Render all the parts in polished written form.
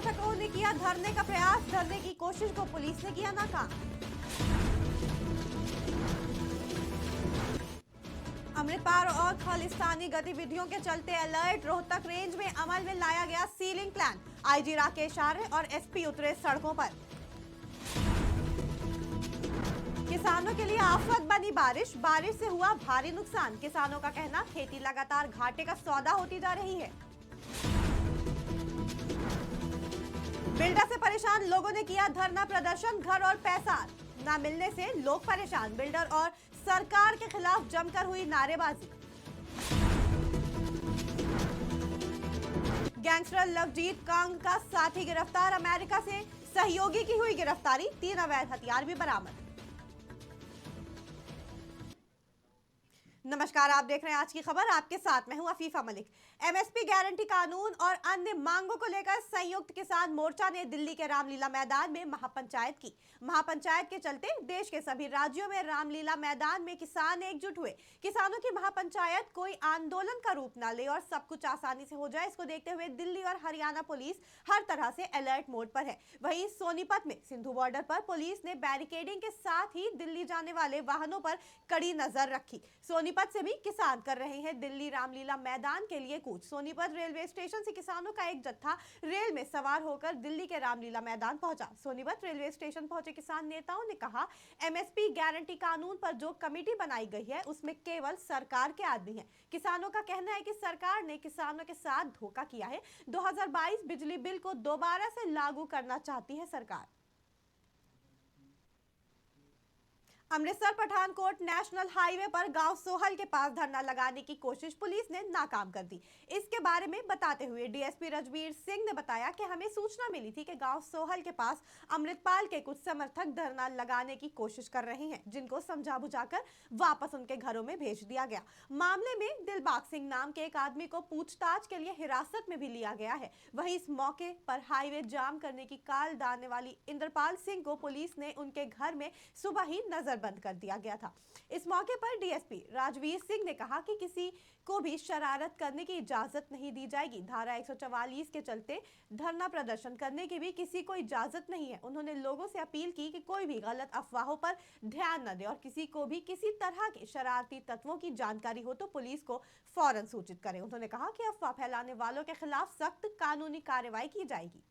समर्थकों ने किया धरने का प्रयास, धरने की कोशिश को पुलिस ने किया नाकाम। अमृतपाल और खालिस्तानी गतिविधियों के चलते अलर्ट, रोहतक रेंज में अमल में लाया गया सीलिंग प्लान। आईजी राकेश आर्य और एसपी उतरे सड़कों पर। किसानों के लिए आफत बनी बारिश, बारिश से हुआ भारी नुकसान। किसानों का कहना, खेती लगातार घाटे का सौदा होती जा रही है। बिल्डर से परेशान लोगों ने किया धरना प्रदर्शन, घर और पैसा न मिलने से लोग परेशान। बिल्डर और सरकार के खिलाफ जमकर हुई नारेबाजी। गैंगस्टर लवजीत कंग का साथी गिरफ्तार, अमेरिका से सहयोगी की हुई गिरफ्तारी, 3 अवैध हथियार भी बरामद। नमस्कार, आप देख रहे हैं आज की खबर, आपके साथ मैं हूं अफीफा मलिक। एमएसपी गारंटी कानून और अन्य मांगों को लेकर संयुक्त किसान मोर्चा ने दिल्ली के रामलीला मैदान में महापंचायत की। महापंचायत के चलते देश के सभी राज्यों में रामलीला मैदान में किसान एकजुट हुए। किसानों की महापंचायत कोई आंदोलन का रूप न ले और सब कुछ आसानी से हो जाए, इसको देखते हुए दिल्ली और हरियाणा पुलिस हर तरह से अलर्ट मोड पर है। वहीं सोनीपत में सिंधु बॉर्डर पर पुलिस ने बैरिकेडिंग के साथ ही दिल्ली जाने वाले वाहनों पर कड़ी नजर रखी। सोनीपत से भी किसान कर रहे हैं दिल्ली रामलीला मैदान के लिए कूच। सोनीपत रेलवे स्टेशन से किसानों का एक जत्था रेल में सवार होकर दिल्ली के रामलीला मैदान पहुंचा। सोनीपत रेलवे स्टेशन पहुंचे किसान नेताओं ने कहा, एमएसपी गारंटी कानून पर जो कमेटी बनाई गई है उसमें केवल सरकार के आदमी हैं। किसानों का कहना है कि सरकार ने किसानों के साथ धोखा किया है। 2022 बिजली बिल को दोबारा से लागू करना चाहती है सरकार। अमृतसर पठानकोट नेशनल हाईवे पर गांव सोहल के पास धरना लगाने की कोशिश पुलिस ने नाकाम कर दी। इसके बारे में बताते हुए डीएसपी रजवीर सिंह ने बताया कि हमें सूचना मिली थी कि गांव सोहल के पास अमृतपाल के कुछ समर्थक धरना लगाने की कोशिश कर रहे हैं, जिनको समझा बुझाकर वापस उनके घरों में भेज दिया गया। मामले में दिलबाग सिंह नाम के एक आदमी को पूछताछ के लिए हिरासत में भी लिया गया है। वहीं इस मौके पर हाईवे जाम करने की काल डालने वाली इंद्रपाल सिंह को पुलिस ने उनके घर में सुबह ही नजर बंद कर दिया गया था। इस मौके पर डीएसपी राजवीर सिंह ने कहा कि किसी को भी शरारत करने की इजाजत नहीं दी जाएगी। धारा 144 के चलते धरना प्रदर्शन करने की भी किसी को इजाजत नहीं है। उन्होंने लोगों से अपील की कि कोई भी गलत अफवाहों पर ध्यान न दे और किसी को भी किसी तरह के शरारती तत्वों की जानकारी हो तो पुलिस को फौरन सूचित करें। उन्होंने कहा कि अफवाह फैलाने वालों के खिलाफ सख्त कानूनी कार्रवाई की जाएगी।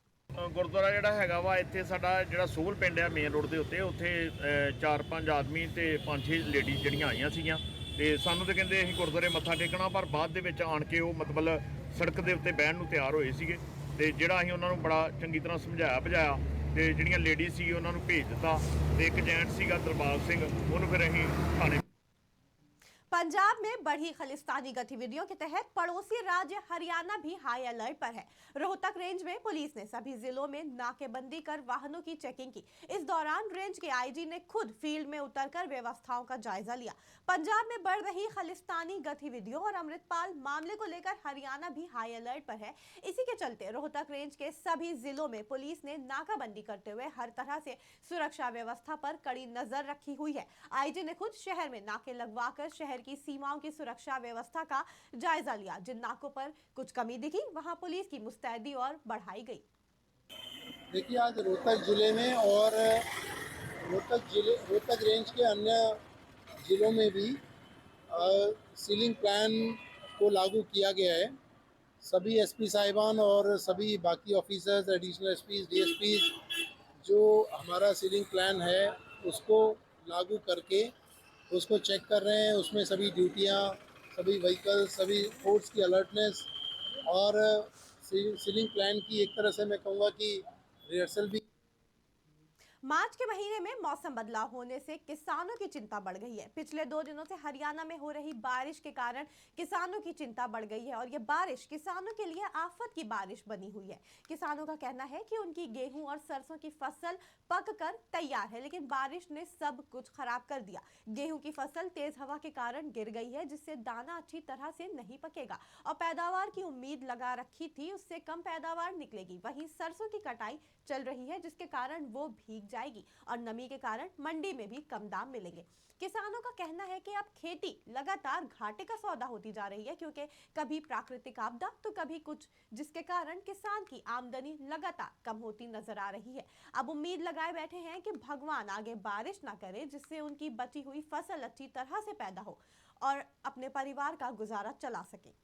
गुरुद्वारा ਜਿਹੜਾ ਹੈਗਾ ਵਾ ਇੱਥੇ ਸਾਡਾ ਜਿਹੜਾ ਸੋਹਲ ਪਿੰਡ ਆ ਮੇਨ ਰੋਡ ਦੇ ਉੱਤੇ, ਉੱਥੇ 4-5 ਆਦਮੀ ਤੇ 5-6 ਲੇਡੀਜ਼ ਜਿਹੜੀਆਂ ਆਈਆਂ ਸੀਗੀਆਂ ਤੇ ਸਾਨੂੰ ਤੇ ਕਹਿੰਦੇ ਅਸੀਂ ਗੁਰਦੁਆਰੇ ਮੱਥਾ ਟੇਕਣਾ, ਪਰ ਬਾਅਦ ਦੇ ਵਿੱਚ ਆਣ ਕੇ ਉਹ ਮਤਲਬ ਸੜਕ ਦੇ ਉੱਤੇ ਬਹਿਣ ਨੂੰ ਤਿਆਰ ਹੋਏ ਸੀਗੇ ਤੇ ਜਿਹੜਾ ਅਸੀਂ ਉਹਨਾਂ ਨੂੰ ਬੜਾ ਚੰਗੀ ਤਰ੍ਹਾਂ ਸਮਝਾਇਆ ਬੁਝਾਇਆ ਤੇ ਜਿਹੜੀਆਂ ਲੇਡੀਜ਼ ਸੀ ਉਹਨਾਂ ਨੂੰ ਭੇਜ ਦਿੱਤਾ ਤੇ ਇੱਕ ਜੈਂਟ ਸੀਗਾ ਦਿਲਬਾਗ ਸਿੰਘ, ਉਹਨੂੰ ਫਿਰ ਅਸੀਂ ਥਾਣੇ। पंजाब में बढ़ी खालिस्तानी गतिविधियों के तहत पड़ोसी राज्य हरियाणा भी हाई अलर्ट पर है। रोहतक रेंज में पुलिस ने सभी जिलों में नाकेबंदी कर वाहनों की चेकिंग की। इस दौरान रेंज के आईजी ने खुद फील्ड में उतरकर व्यवस्थाओं का जायजा लिया। पंजाब में बढ़ रही खालिस्तानी गतिविधियों और अमृतपाल मामले को लेकर हरियाणा भी हाई अलर्ट पर है। इसी के चलते रोहतक रेंज के सभी जिलों में पुलिस ने नाकाबंदी करते हुए हर तरह से सुरक्षा व्यवस्था पर कड़ी नजर रखी हुई है। आईजी ने खुद शहर में नाके लगवाकर शहर की सीमाओं की सुरक्षा व्यवस्था का जायजा लिया। जिन नाकों पर कुछ कमी दिखी वहां पुलिस की मुस्तैदी और बढ़ाई गई। देखिए, आज रोहतक जिले में और रोहतक रेंज के अन्य जिलों में भी सीलिंग प्लान को लागू किया गया है। सभी एसपी साहिबान और सभी बाकी ऑफिसर्स, एडिशनल एसपीज, डीएसपीज जो हमारा सीलिंग प्लान है उसको लागू करके उसको चेक कर रहे हैं। उसमें सभी ड्यूटियाँ, सभी व्हीकल्स, सभी फोर्स की अलर्टनेस और सीलिंग प्लान की एक तरह से मैं कहूँगा कि रिहर्सल भी। मार्च के महीने में मौसम बदलाव होने से किसानों की चिंता बढ़ गई है। पिछले 2 दिनों से हरियाणा में हो रही बारिश के कारण किसानों की चिंता बढ़ गई है और ये बारिश किसानों के लिए आफत की बारिश बनी हुई है। किसानों का कहना है कि उनकी गेहूं और सरसों की फसल पक कर तैयार है, लेकिन बारिश ने सब कुछ खराब कर दिया। गेहूं की फसल तेज हवा के कारण गिर गई है, जिससे दाना अच्छी तरह से नहीं पकेगा और पैदावार की उम्मीद लगा रखी थी उससे कम पैदावार निकलेगी। वहीं सरसों की कटाई चल रही है, जिसके कारण वो भीग जाएगी और नमी के कारण मंडी में भी कम दाम मिलेंगे। किसानों का कहना है कि अब खेती लगातार घाटे का सौदा होती जा रही है, क्योंकि कभी प्राकृतिक आपदा तो कभी कुछ, जिसके कारण किसान की आमदनी लगातार कम होती नजर आ रही है। अब उम्मीद लगाए बैठे हैं कि भगवान आगे बारिश ना करे, जिससे उनकी बची हुई फसल अच्छी तरह से पैदा हो और अपने परिवार का गुजारा चला सके।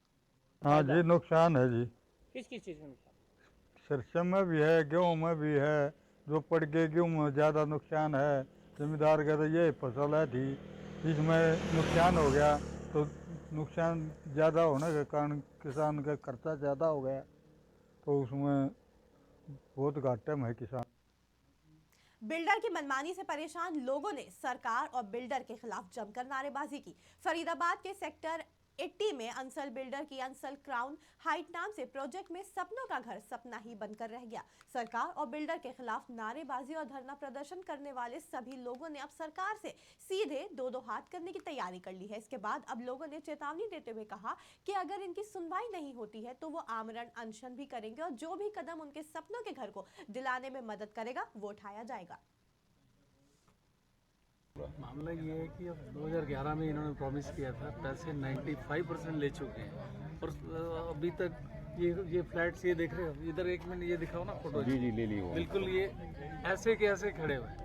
हाँ जी, नुकसान है जी। किस किस चीज़ में नुकसान? सरसों में भी है, गेहूँ में भी है। जो पड़ गए गेहूँ में ज़्यादा नुकसान है। जमींदार का तो ये फसल है थी, इसमें नुकसान हो गया तो नुकसान ज़्यादा होने के कारण किसान का खर्चा ज़्यादा हो गया, तो उसमें बहुत घाटे में है किसान। बिल्डर की मनमानी से परेशान लोगों ने सरकार और बिल्डर के खिलाफ जमकर नारेबाजी की। फरीदाबाद के सेक्टर 80 में अंसल बिल्डर की अंसल क्राउन हाइट नाम से प्रोजेक्ट में सपनों का घर सपना ही बनकर रह गया। सरकार और बिल्डर के खिलाफ नारेबाजी और धरना प्रदर्शन करने वाले सभी लोगों ने अब सरकार से सीधे दो हाथ करने की तैयारी कर ली है। इसके बाद अब लोगों ने चेतावनी देते हुए कहा कि अगर इनकी सुनवाई नहीं होती है तो वो आमरण अनशन भी करेंगे और जो भी कदम उनके सपनों के घर को दिलाने में मदद करेगा वो उठाया जाएगा। मामला ये है कि अब 2011 में इन्होंने प्रॉमिस किया था, पैसे 95% ले चुके हैं और अभी तक ये फ्लैट्स ये देख रहे हो, इधर एक मिनट ये दिखाओ ना फोटो। जी ले ली बिल्कुल, ये ऐसे के ऐसे खड़े हुए हैं।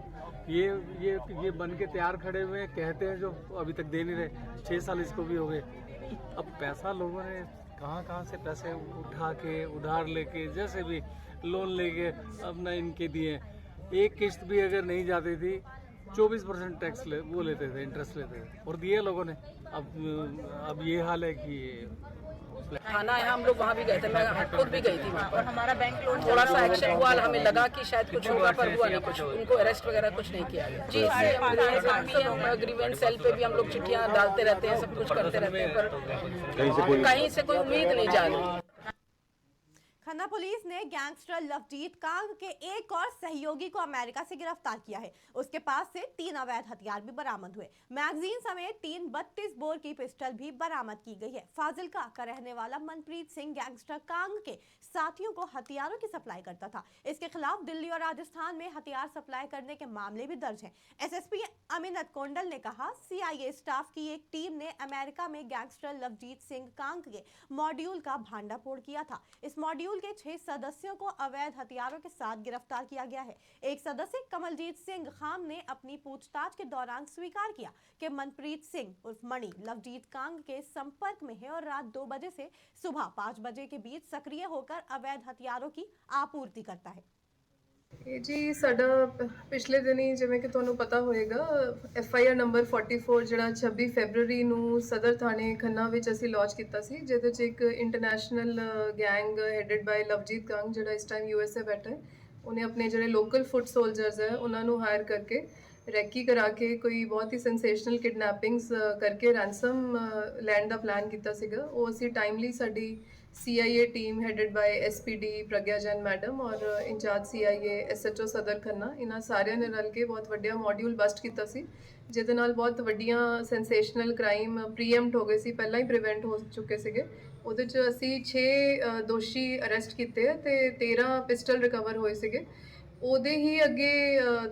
ये बन के तैयार खड़े हुए हैं, कहते हैं जो अभी तक दे नहीं रहे। 6 साल इसको भी हो गए। अब पैसा लोगों ने कहाँ से पैसे उठा के उधार लेके जैसे भी लोन लेके अब ना इनके दिए। एक किस्त भी अगर नहीं जाती थी 24% टैक्स वो लेते थे, इंटरेस्ट लेते थे और दिए लोगों ने। अब ये हाल है कि थाना है, हम लोग वहाँ भी गए थे, मैं खुद भी गई थी वहाँ पर। हमारा बैंक लोन थोड़ा सा एक्शन हुआ, हमें लगा कि शायद कुछ होगा पर हुआ नहीं कुछ, उनको अरेस्ट वगैरह कुछ नहीं किया गया। जी हम ग्रीवेंट सेल पे भी हम लोग चिट्ठियाँ डालते रहते हैं, सब कुछ करते रहते हैं, पर कहीं से कोई उम्मीद नहीं जा रही। खन्ना पुलिस ने गैंगस्टर लवजीत कांग के एक और सहयोगी को अमेरिका से गिरफ्तार किया है। उसके पास से 3 अवैध हथियार भी बरामद हुए। मैगजीन समेत 3 32 बोर की पिस्टल भी बरामद की गई है। फाजिल्का का रहने वाला मनप्रीत सिंह गैंगस्टर कांग के साथियों को हथियारों की सप्लाई करता था। इसके खिलाफ दिल्ली और राजस्थान में हथियार सप्लाई करने के मामले भी दर्ज हैं। एसएसपी अमिनत कोंडल ने कहा, CIA स्टाफ की एक टीम ने अमेरिका में गैंगस्टर लवजीत सिंह कांग के मॉड्यूल का भांडाफोड़ किया था। इस मॉड्यूल के 6 सदस्यों को अवैध हथियारों के साथ गिरफ्तार किया गया है। एक सदस्य कमलजीत सिंह खाम ने अपनी पूछताछ के दौरान स्वीकार किया कि मनप्रीत सिंह उर्फ मणि लवजीत कांग के संपर्क में है और रात 2 बजे से सुबह 5 बजे के बीच सक्रिय होकर अवैध हथियारों की आपूर्ति करता है। ਇਹ ਜੀ ਸਾਡਾ ਪਿਛਲੇ ਦਿਨੀ ਜਿਵੇਂ ਕਿ ਤੁਹਾਨੂੰ ਪਤਾ ਹੋਏਗਾ FIR ਨੰਬਰ 44 ਜਿਹੜਾ 26 ਫੈਬਰੂਰੀ ਨੂੰ ਸਦਰ ਥਾਣੇ ਖੰਨਾ ਵਿੱਚ ਅਸੀਂ ਲਾਂਚ ਕੀਤਾ ਸੀ, ਜਿਹਦੇ 'ਚ ਇੱਕ ਇੰਟਰਨੈਸ਼ਨਲ ਗੈਂਗ ਹੈਡਡ ਬਾਈ ਲਵਜੀਤ ਕਾਂਗ ਜਿਹੜਾ ਇਸ ਟਾਈਮ USA ਬੈਠਾ ਹੈ, ਉਹਨੇ ਆਪਣੇ ਜਿਹੜੇ ਲੋਕਲ ਫੁੱਟ ਸੋਲਜਰਸ ਹੈ ਉਹਨਾਂ ਨੂੰ ਹਾਇਰ ਕਰਕੇ ਰੈਕੀ ਕਰਾ ਕੇ ਕੋਈ ਬਹੁਤ ਹੀ ਸੈਂਸੇਸ਼ਨਲ ਕਿਡਨੈਪਿੰਗਸ ਕਰਕੇ ਰੈਂਸਮ ਲੈਣ ਦਾ ਪਲਾਨ ਕੀਤਾ ਸੀਗਾ। ਉਹ ਅਸੀਂ ਟਾਈਮਲੀ ਸਾਡੀ CIA team headed by SPD Pragya Jain madam और इंचार्ज CIA SHO सदर खन्ना, इन्हां सारिਆਂ ਨੇ ਰਲ ਕੇ ਬਹੁਤ ਵੱਡਾ ਮੋਡਿਊਲ ਬਸਟ ਕੀਤਾ ਸੀ, ਜਿਹਦੇ ਨਾਲ ਬਹੁਤ ਵੱਡੀਆਂ ਸੈਂਸੇਸ਼ਨਲ ਕ੍ਰਾਈਮ ਪ੍ਰੀਐਮਪਟ ਹੋ ਗਏ ਸੀ, ਪਹਿਲਾਂ ਹੀ ਪ੍ਰੀਵੈਂਟ ਹੋ ਚੁੱਕੇ ਸੀਗੇ। ਉਹਦੇ 'ਚ ਅਸੀਂ 6 ਦੋਸ਼ੀ ਅਰੈਸਟ ਕੀਤੇ ਤੇ 13 ਪਿਸਟਲ ਰਿਕਵਰ ਹੋਏ ਸੀਗੇ। ਉਹਦੇ ਹੀ ਅੱਗੇ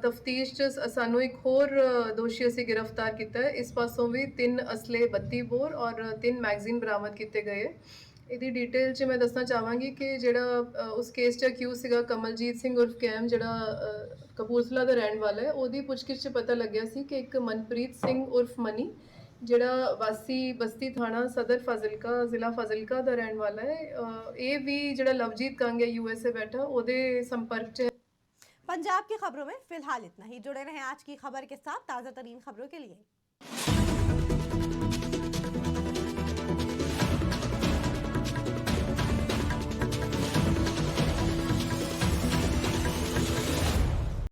ਤਫਤੀਸ਼ 'ਚ ਸਾਨੂੰ ਇੱਕ ਹੋਰ ਦੋਸ਼ੀ ਅਸੀਂ ਗ੍ਰਿਫਤਾਰ ਕੀਤਾ ਹੈ। ਇਸ ਪਾਸੋਂ ਵੀ 3 ਅਸਲੇ 32 ਬੋਰ ਔਰ 3 ਮੈਗਜ਼ੀਨ ਬਰਾਮਦ ਕੀਤੇ ਗਏ ਹੈ। ਇਹਦੀ ਡਿਟੇਲ 'ਚ ਮੈਂ ਦੱਸਣਾ ਚਾਹਾਂਗੀ ਕਿ ਜਿਹੜਾ ਉਸ ਕੇਸ 'ਚ ਅਕਿਊਜ਼ ਸੀਗਾ ਕਮਲਜੀਤ ਸਿੰਘ ਉਰਫ ਕੈਮ, ਜਿਹੜਾ ਕਪੂਰਥਲਾ ਦਾ ਰਹਿਣ ਵਾਲਾ ਹੈ, ਉਹਦੀ ਪੁੱਛਗਿੱਛ 'ਚ ਪਤਾ ਲੱਗਿਆ ਸੀ ਕਿ ਇੱਕ ਮਨਪ੍ਰੀਤ ਸਿੰਘ ਉਰਫ ਮਨੀ, ਜਿਹੜਾ ਵਾਸੀ ਬਸਤੀ ਥਾਣਾ ਸਦਰ ਫਾਜ਼ਿਲਕਾ ਜ਼ਿਲ੍ਹਾ ਫਾਜ਼ਿਲਕਾ ਦਾ ਰਹਿਣ ਵਾਲਾ ਹੈ, ਇਹ ਵੀ ਜਿਹੜਾ ਲਵਜੀਤ ਕੰਗ ਹੈ USA बैठा, ਉਹਦੇ संपर्क 'ਚ। पंजाब की खबरों में फिलहाल इतना ही। जुड़े रहें आज की खबर के साथ ताज़ा तरीन खबरों के लिए।